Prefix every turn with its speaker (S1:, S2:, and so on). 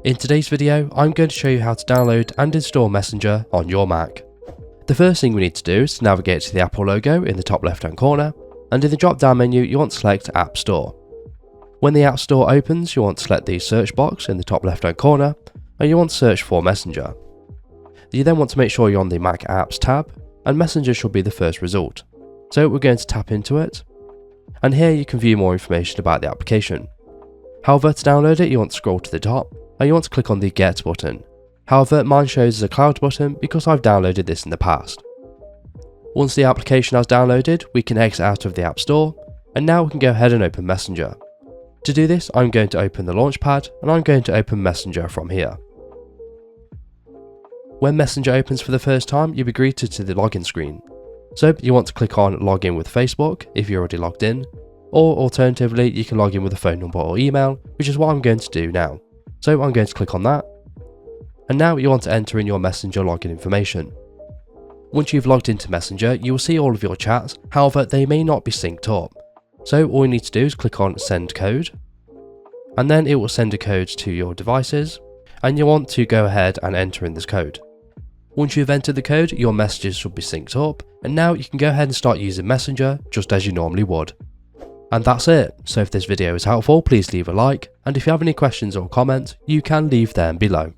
S1: In today's video, I'm going to show you how to download and install Messenger on your Mac. The first thing we need to do is to navigate to the Apple logo in the top left hand corner, and in the drop down menu you want to select App Store. When the App Store opens, you want to select the search box in the top left hand corner, and you want to search for Messenger. You then want to make sure you're on the Mac Apps tab, and Messenger should be the first result. So we're going to tap into it, and here you can view more information about the application. However, to download it you want to scroll to the top, and you want to click on the Get button. However, mine shows as a cloud button because I've downloaded this in the past. Once the application has downloaded, we can exit out of the App Store, and now we can go ahead and open Messenger. To do this, I'm going to open the Launchpad, and I'm going to open Messenger from here. When Messenger opens for the first time, you'll be greeted to the login screen. So you want to click on Login with Facebook if you're already logged in, or alternatively you can log in with a phone number or email, which is what I'm going to do now. So I'm going to click on that, and now you want to enter in your Messenger login information. Once you've logged into Messenger, you will see all of your chats, however they may not be synced up. So all you need to do is click on Send Code, and then it will send a code to your devices, and you want to go ahead and enter in this code. Once you've entered the code, your messages should be synced up, and now you can go ahead and start using Messenger just as you normally would. And that's it. So if this video is helpful, please leave a like, and if you have any questions or comments, you can leave them below.